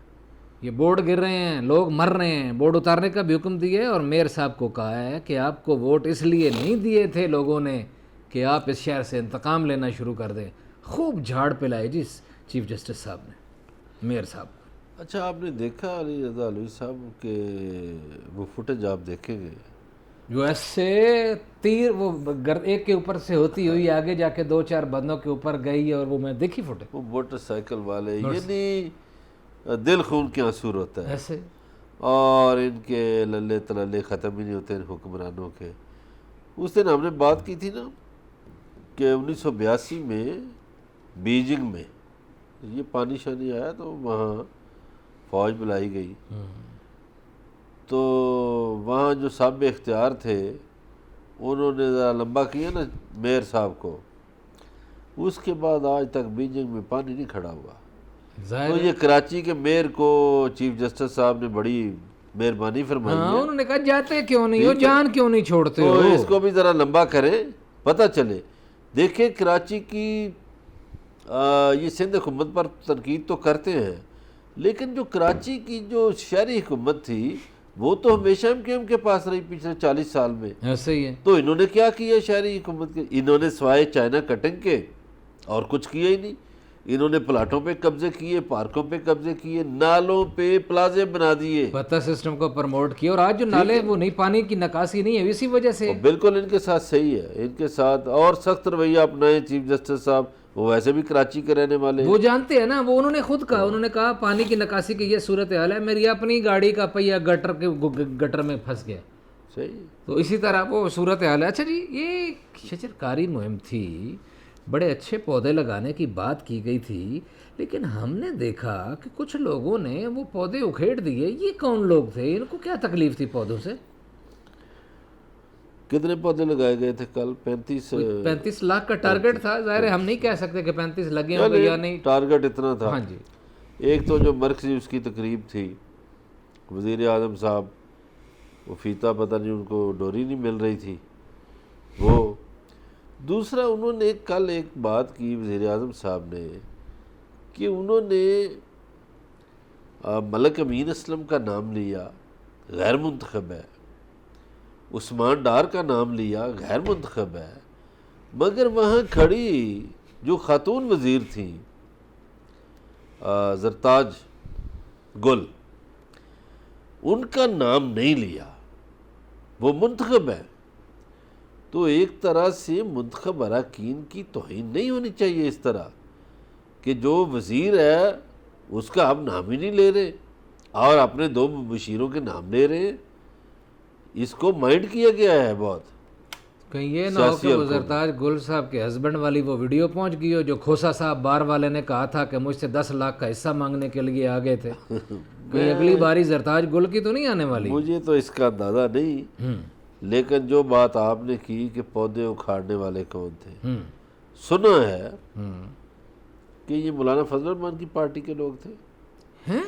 یہ بورڈ گر رہے ہیں، لوگ مر رہے ہیں. بورڈ اتارنے کا بھی حکم دیے اور میئر صاحب کو کہا ہے کہ آپ کو ووٹ اس لیے نہیں دیے تھے لوگوں نے کہ آپ اس شہر سے انتقام لینا شروع کر دیں. خوب جھاڑ پلائی جی چیف جسٹس صاحب نے میئر صاحب. اچھا آپ نے دیکھا علی رضا علوی صاحب کہ وہ فوٹیج آپ دیکھیں گے جو ایسے تیر وہ ایک کے اوپر سے ہوتی ہوئی آگے جا کے 2-4 بندوں کے اوپر گئی، اور وہ میں دیکھی فوٹیج. وہ موٹر سائیکل والے، یعنی دل خون کے آنسور ہوتا ہے ایسے، اور ان کے للے تللے ختم ہی نہیں ہوتے ان حکمرانوں کے. اس دن ہم نے بات کی تھی نا کہ 1982 میں بیجنگ میں یہ پانی شانی آیا تو وہاں فوج بلائی گئی، تو وہاں جو صاحب اختیار تھے انہوں نے ذرا لمبا کیا نا میئر صاحب کو. اس کے بعد آج تک بیجنگ میں پانی نہیں کھڑا ہوا. تو یہ کراچی کے میئر کو چیف جسٹس صاحب نے بڑی مہربانی فرمائی ہے. انہوں نے کہا جاتے کیوں نہیں ہو، جان کیوں نہیں چھوڑتے تو ہو، اس کو بھی ذرا لمبا کریں پتہ چلے. دیکھیں کراچی کی یہ سندھ حکومت پر تنقید تو کرتے ہیں، لیکن جو کراچی کی جو شہری حکومت تھی وہ تو ہمیشہ ایم کے پاس رہی پچھلے 40 سال میں. ایسے ہی ہے. تو انہوں نے کیا کیا شہری حکومت کے؟ انہوں نے سوائے چائنا کٹنگ کے اور کچھ کیا ہی نہیں. انہوں نے پلاٹوں پہ قبضے کیے، پارکوں پہ قبضے کیے، نالوں پہ پلازے بنا دیے، پتہ سسٹم کو پروموٹ کیا. اور آج جو نالے وہ نہیں، پانی کی نکاسی نہیں ہے اسی وجہ سے. بالکل ان کے ساتھ صحیح ہے، ان کے ساتھ اور سخت رویہ اپنائیں چیف جسٹس صاحب. وہ ویسے بھی کراچی کے رہنے والے، وہ جانتے ہیں نا، وہ انہوں نے خود کہا، انہوں نے کہا پانی کی نکاسی کی یہ صورتحال ہے، میری اپنی گاڑی کا پہیہ گٹر میں پھنس گیا. صحیح. تو اسی طرح وہ صورتحال ہے. اچھا جی، یہ شجرکاری مہم تھی، بڑے اچھے پودے لگانے کی بات کی گئی تھی، لیکن ہم نے دیکھا کہ کچھ لوگوں نے وہ پودے اکھیڑ دیے. یہ کون لوگ تھے؟ ان کو کیا تکلیف تھی پودوں سے؟ کتنے پودے لگائے گئے تھے کل؟ 35 لاکھ کا ٹارگٹ تھا. ظاہر ہے ہم نہیں کہہ سکتے کہ 35 لگے ہوں گے یا نہیں. ٹارگٹ اتنا تھا. ہاں جی. ایک تو جو مرکزی اس کی تقریب تھی، وزیر اعظم صاحب وہ فیتا پتہ نہیں ان کو ڈوری نہیں مل رہی تھی، وہ دوسرا انہوں نے کل ایک بات کی وزیر اعظم صاحب نے کہ انہوں نے ملک امین اسلم کا نام لیا، غیر منتخب ہے، عثمان ڈار کا نام لیا، غیر منتخب ہے، مگر وہاں کھڑی جو خاتون وزیر تھیں زرتاج گل، ان کا نام نہیں لیا، وہ منتخب ہے۔ تو ایک طرح سے منتخب اراکین کی توہین نہیں ہونی چاہیے اس طرح کہ جو وزیر ہے اس کا آپ نام ہی نہیں لے رہے اور اپنے دو مشیروں کے نام لے رہے ہیں۔ اس کو مائنڈ کیا گیا ہے بہت۔ کہیں یہ نہ ہو کہ وہ زرتاج گل صاحب کے ہسبینڈ والی وہ ویڈیو پہنچ گئی ہو جو کھوسا صاحب بار والے نے کہا تھا کہ مجھ سے 10 لاکھ کا حصہ مانگنے کے لیے آ گئے تھے، کہیں اگلی باری زرتاج گل کی تو نہیں آنے والی؟ مجھے تو اس کا اندازہ نہیں، لیکن جو بات آپ نے کی کہ پودے اکھاڑنے والے کون تھے، سنا ہے کہ یہ مولانا فضل الرحمان کی پارٹی کے لوگ تھے۔ ہیں؟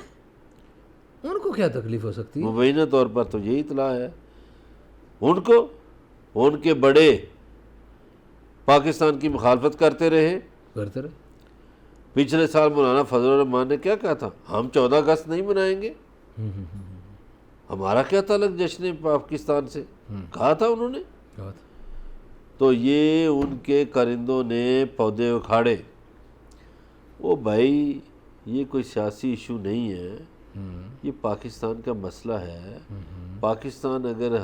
ان کو کیا تکلیف ہو سکتی ہے؟ مبینہ طور پر تو یہی اطلاع ہے۔ ان کو ان کے بڑے پاکستان کی مخالفت کرتے رہے۔ پچھلے سال مولانا فضل الرحمان نے کیا کہا تھا؟ ہم 14 اگست نہیں منائیں گے، ہمارا کیا تعلق جشن پاکستان سے، کہا تھا انہوں نے۔ تو یہ ان کے کرندوں نے پودے اکھاڑے۔ وہ بھائی یہ کوئی سیاسی ایشو نہیں ہے، یہ پاکستان کا مسئلہ ہے۔ پاکستان اگر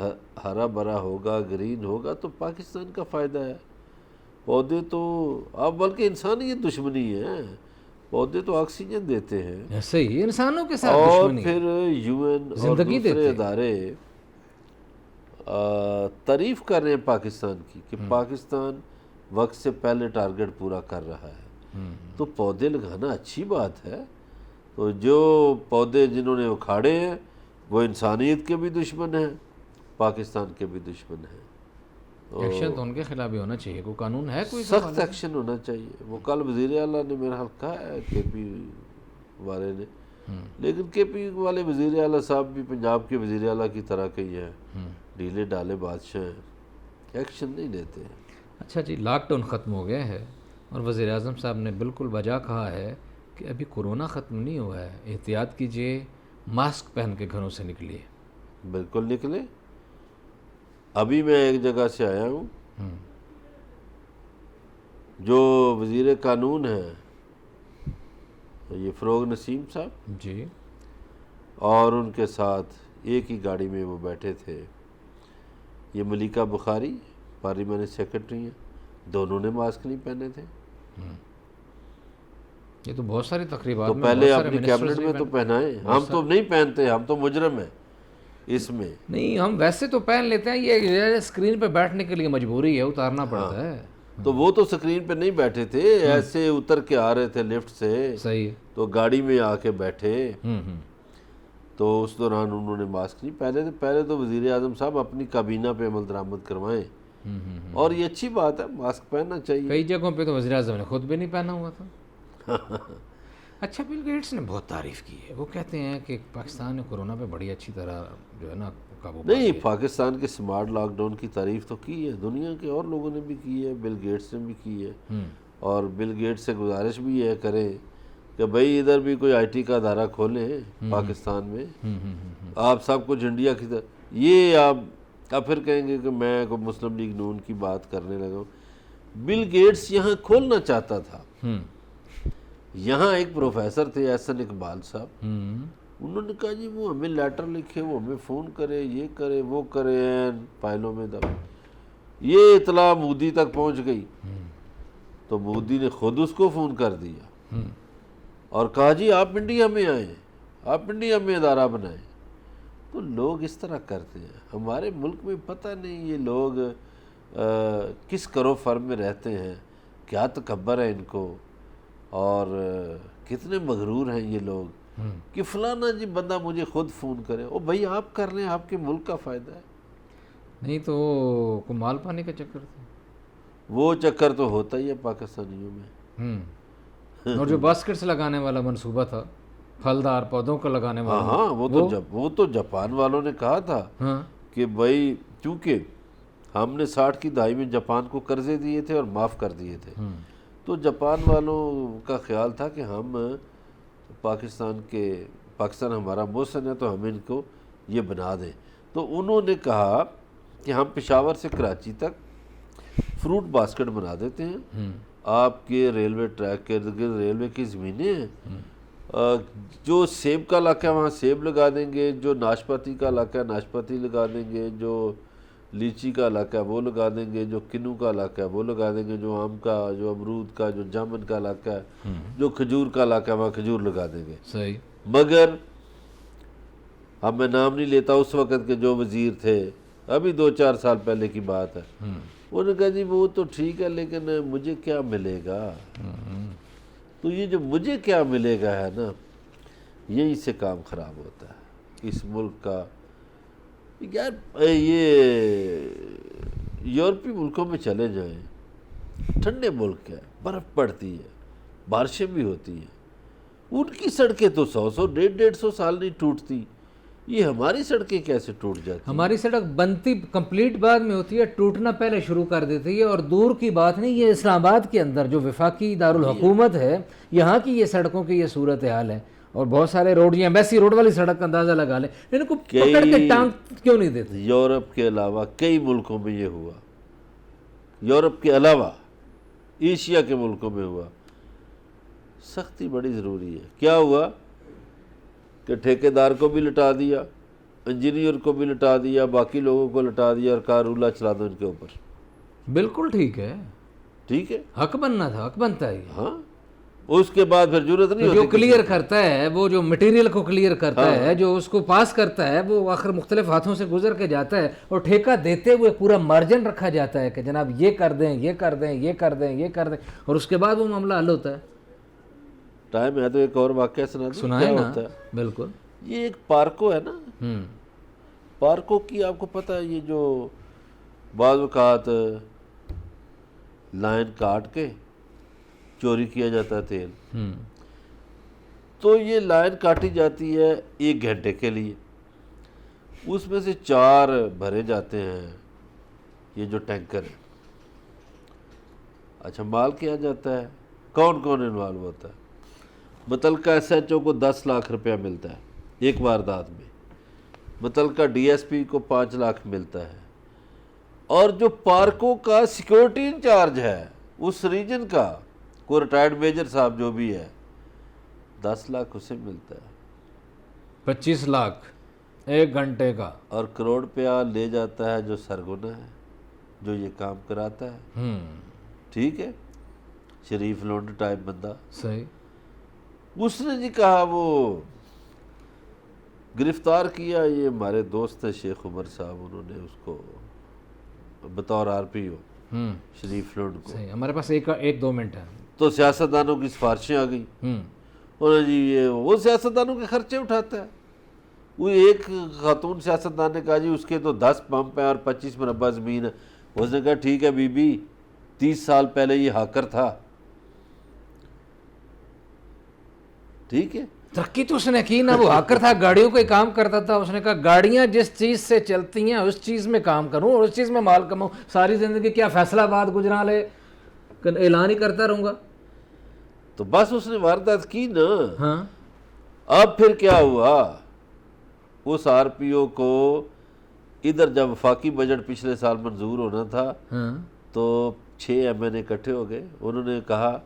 ہرا بھرا ہوگا، گرین ہوگا تو پاکستان کا فائدہ ہے۔ پودے تو اب بلکہ انسانیت دشمنی ہے، پودے تو آکسیجن دیتے ہیں، ایسے ہی انسانوں کے ساتھ اور دشمنی، پھر یو این اور دوسرے ادارے تعریف کر رہے ہیں پاکستان کی کہ پاکستان وقت سے پہلے ٹارگٹ پورا کر رہا ہے۔ تو پودے لگانا اچھی بات ہے۔ تو جو پودے جنہوں نے اکھاڑے ہیں وہ انسانیت کے بھی دشمن ہیں، پاکستان کے بھی دشمن ہیں۔ ایکشن تو ان کے خلاف بھی ہونا چاہیے، کوئی قانون ہے، کوئی سخت ایکشن ہونا چاہیے۔ وہ کل وزیر اعلیٰ نے میرا حال کہا ہے کے پی والے نے، لیکن کے پی والے وزیر اعلیٰ صاحب بھی پنجاب کے وزیر اعلیٰ کی طرح کہی ہے، ڈھیلے ڈالے بادشاہ ہیں، ایکشن نہیں لیتے۔ اچھا جی، لاک ڈاؤن ختم ہو گیا ہے اور وزیر اعظم صاحب نے بالکل بجا کہا ہے کہ ابھی کورونا ختم نہیں ہوا ہے، احتیاط کیجیے، ماسک پہن کے گھروں سے نکلیے۔ بالکل نکلے۔ ابھی میں ایک جگہ سے آیا ہوں، جو وزیر قانون ہیں یہ فروغ نسیم صاحب جی، اور ان کے ساتھ ایک ہی گاڑی میں وہ بیٹھے تھے، یہ ملیکہ بخاری پارلیمانی سیکرٹری ہیں، دونوں نے ماسک نہیں پہنے تھے۔ یہ تو بہت ساری تقریبات تو میں پہلے اپنی کیبنٹ میں تو پہنائیں، ہم تو نہیں پہنتے، ہم تو مجرم ہیں اس میں۔ نہیں، ہم ویسے تو پہن لیتے ہیں، یہ اسکرین پہ بیٹھنے کے لیے مجبوری ہے، اتارنا پڑتا ہے۔ تو وہ تو اسکرین پہ نہیں بیٹھے تھے، ایسے اتر کے آ رہے تھے لفٹ سے، صحیح، تو گاڑی میں آ کے بیٹھے، تو اس دوران انہوں نے ماسک نہیں پہنے تھے۔ پہلے تو وزیر اعظم صاحب اپنی کابینہ پہ عمل درآمد کروائیں، اور یہ اچھی بات ہے، ماسک پہننا چاہیے۔ کئی جگہوں پہ تو وزیر اعظم نے خود بھی نہیں پہنا ہوا تھا۔ اچھا، بل گیٹس نے بہت تعریف کی ہے، وہ کہتے ہیں کہ پاکستان نے کورونا پہ بڑی اچھی طرح جو ہے نا قابو پا نہیں، لیا۔ پاکستان کے سمارٹ لاک ڈاؤن کی تعریف تو کی ہے، دنیا کے اور لوگوں نے بھی کی ہے، بل گیٹس نے بھی کی ہے، اور بل گیٹس سے گزارش بھی ہے کریں کہ بھائی ادھر بھی کوئی آئی ٹی کا ادارہ کھولیں پاکستان میں، آپ سب کچھ انڈیا کی طرح۔ یہ آپ پھر کہیں گے کہ میں کوئی مسلم لیگ نون کی بات کرنے لگا ہوں۔ بل گیٹس یہاں کھولنا چاہتا تھا، یہاں ایک پروفیسر تھے احسن اقبال صاحب، انہوں نے کہا جی وہ ہمیں لیٹر لکھے، وہ ہمیں فون کرے، یہ کرے وہ کرے، فائلوں میں دب۔ یہ اطلاع مودی تک پہنچ گئی تو مودی نے خود اس کو فون کر دیا اور کہا جی آپ انڈیا میں آئیں، آپ انڈیا میں ادارہ بنائیں۔ تو لوگ اس طرح کرتے ہیں ہمارے ملک میں، پتہ نہیں یہ لوگ کس کرو فرم میں رہتے ہیں، کیا تکبر ہے ان کو، اور کتنے مغرور ہیں یہ لوگ کہ فلانا جی بندہ مجھے خود فون کرے۔ او بھائی آپ کر رہے ہیں، آپ کے ملک کا فائدہ ہے۔ نہیں تو کوئی مال پانے کا چکر تھا، وہ چکر تو ہوتا ہی ہے پاکستانیوں میں۔ اور جو باسکٹس لگانے والا منصوبہ تھا، پھلدار پودوں کو لگانے والا، ہاں وہ تو جاپان والوں نے کہا تھا کہ بھائی چونکہ ہم نے 60 کی دہائی میں جاپان کو قرضے دیے تھے اور معاف کر دیے تھے، تو جاپان والوں کا خیال تھا کہ ہم پاکستان ہمارا محسن ہے تو ہم ان کو یہ بنا دیں، تو انہوں نے کہا کہ ہم پشاور سے کراچی تک فروٹ باسکٹ بنا دیتے ہیں، آپ کے ریلوے ٹریک کے ارد گرد ریلوے کی زمینیں ہیں، جو سیب کا علاقہ ہے وہاں سیب لگا دیں گے، جو ناشپاتی کا علاقہ ہے ناشپاتی لگا دیں گے، جو لیچی کا علاقہ ہے وہ لگا دیں گے، جو کنو کا علاقہ ہے وہ لگا دیں گے، جو آم کا، جو امرود کا، جو جامن کا علاقہ ہے، جو کھجور کا علاقہ ہے وہاں کھجور لگا دیں گے۔ صحیح۔ مگر اب میں نام نہیں لیتا، اس وقت کے جو وزیر تھے، ابھی 2-4 سال پہلے کی بات ہے، انہوں نے کہا جی وہ تو ٹھیک ہے لیکن مجھے کیا ملے گا؟ تو یہ جو مجھے کیا ملے گا ہے نا، یہی سے کام خراب ہوتا ہے اس ملک کا۔ یار یہ یورپی ملکوں میں چلے جائیں، ٹھنڈے ملک ہے، برف پڑتی ہے، بارشیں بھی ہوتی ہیں، ان کی سڑکیں تو 100 150 سال نہیں ٹوٹتی، یہ ہماری سڑکیں کیسے ٹوٹ جاتی ہیں؟ ہماری سڑک بنتی کمپلیٹ بعد میں ہوتی ہے، ٹوٹنا پہلے شروع کر دیتی ہے، اور دور کی بات نہیں، یہ اسلام آباد کے اندر جو وفاقی دارالحکومت ہے یہاں کی یہ سڑکوں کی یہ صورتحال ہے، اور بہت سارے روڈ، یہ ایمبیسی روڈ والی سڑک کا اندازہ لگا لیں، ان کو پکڑ کے ٹانگ کیوں نہیں دیتے؟ یورپ کے علاوہ کئی ملکوں میں یہ ہوا، یورپ کے علاوہ ایشیا کے ملکوں میں ہوا، سختی بڑی ضروری ہے۔ کیا ہوا کہ ٹھیکیدار کو بھی لٹا دیا، انجینئر کو بھی لٹا دیا، باقی لوگوں کو لٹا دیا، اور کہا رولہ چلا دو ان کے اوپر۔ بالکل ٹھیک ہے، ٹھیک ہے، حق بننا تھا، حق بنتا ہے۔ ہاں، اس کے بعد پھر ضرورت نہیں جو ہوتی کلیئر کرتا ہے، وہ جو مٹیریل کو کلیئر کرتا ہے، جو اس کو پاس کرتا ہے، وہ آخر مختلف ہاتھوں سے گزر کے جاتا ہے، اور ٹھیکہ دیتے ہوئے پورا مارجن رکھا جاتا ہے کہ جناب یہ کر دیں، یہ کر دیں، یہ کر دیں، یہ کر دیں، اور اس کے بعد وہ معاملہ حل ہوتا ہے۔ ٹائم ہے تو ایک اور واقعہ سنا دوں، سنائے کیا نا، ہوتا ہے؟ بالکل۔ یہ ایک پارکو ہے نا، پارکو کی آپ کو پتہ ہے، یہ جو بعض اوقات لائن کاٹ کے چوری کیا جاتا ہے تیل، تو یہ لائن کاٹی جاتی ہے 1 گھنٹے کے لیے، اس میں سے 4 بھرے جاتے ہیں یہ جو ٹینکر ہے۔ اچھا، مال کیا جاتا ہے، کون کون انوالو ہوتا ہے؟ متعلقہ ایس ایچ او کو 10 لاکھ روپیہ ملتا ہے ایک واردات میں، متعلقہ ڈی ایس پی کو 5 لاکھ ملتا ہے، اور جو پارکوں کا سیکورٹی انچارج ہے اس ریجن کا، کوئی ریٹائرڈ میجر صاحب جو بھی ہے، 10 لاکھ اسے ملتا ہے، 25 لاکھ 1 گھنٹے کا، اور کروڑ روپیہ لے جاتا ہے جو سرگنا ہے، جو یہ کام کراتا ہے۔ ٹھیک ہے، شریف لونڈ ٹائپ بندہ، صحیح۔ اس نے جی کہا وہ گرفتار کیا، یہ ہمارے دوست ہیں شیخ عمر صاحب، انہوں نے اس کو بطور آر پی او شریف لونڈ کو، صحیح، ہمارے پاس 1-2 منٹ ہے۔ تو سیاستدانوں کی سفارشیں آ گئی، انہوں نے جی یہ وہ سیاستدانوں کے خرچے اٹھاتا ہے۔ وہ ایک خاتون سیاستدان نے کہا جی اس کے تو 10 پمپ ہیں اور 25 مربع زمین ہے، اس نے کہا ٹھیک ہے بی بی، 30 سال پہلے یہ ہاکر تھا، ٹھیک ہے، ترقی تو اس نے کی نا، وہ ہاکر تھا، گاڑیوں کا کام کرتا تھا، اس نے کہا گاڑیاں جس چیز سے چلتی ہیں اس چیز میں کام کروں اور اس چیز میں مال کماؤں، ساری زندگی کیا فیصلہ آباد گجرالے اعلان ہی کرتا رہوں گا۔ تو بس اس نے واردات کی نا۔ ہاں، اب پھر کیا ہوا، اس آر پی او کو ادھر جب وفاقی بجٹ پچھلے سال منظور ہونا تھا تو 6 ایم این اے اکٹھے ہو گئے، انہوں نے کہا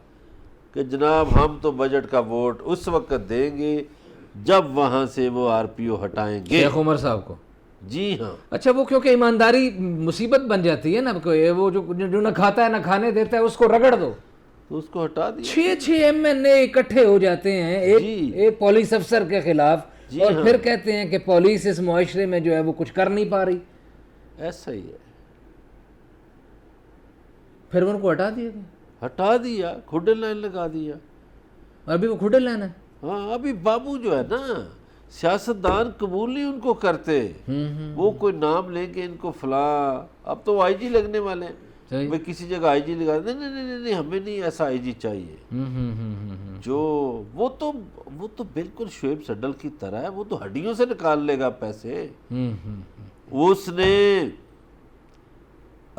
کہ جناب ہم تو بجٹ کا ووٹ اس وقت دیں گے جب وہاں سے وہ آر پی او ہٹائیں گے۔ شیخ عمر صاحب کو؟ جی ہاں۔ اچھا، وہ کیونکہ ایمانداری مصیبت بن جاتی ہے نا، وہ جو نہ کھاتا ہے نہ کھانے دیتا ہے اس کو رگڑ دو، تو اس کو ہٹا دیا۔ 6 ایم این اے اکٹھے ہو جاتے ہیں ایک پولیس افسر کے خلاف، اور پھر کہتے ہیں کہ پولیس اس معاشرے میں جو ہے وہ کچھ کر نہیں پا رہی۔ ایسا ہی ہے، پھر ان کو ہٹا دیا گیا، ہٹا دیا، کھڈے لائن لگا دیا۔ ابھی وہ کھڈے لینا ہے۔ ہاں، ابھی بابو جو ہے نا، سیاستدان قبول نہیں ان کو کرتے، وہ کوئی نام لیں کہ ان کو فلاں، اب تو آئی جی لگنے والے ہیں، میں کسی جگہ آئی جی لگا دیں، نہیں ہمیں نہیں ایسا آئی جی چاہیے، جو وہ تو بالکل شعیب سڈل کی طرح ہے، وہ تو ہڈیوں سے نکال لے گا پیسے۔ اس نے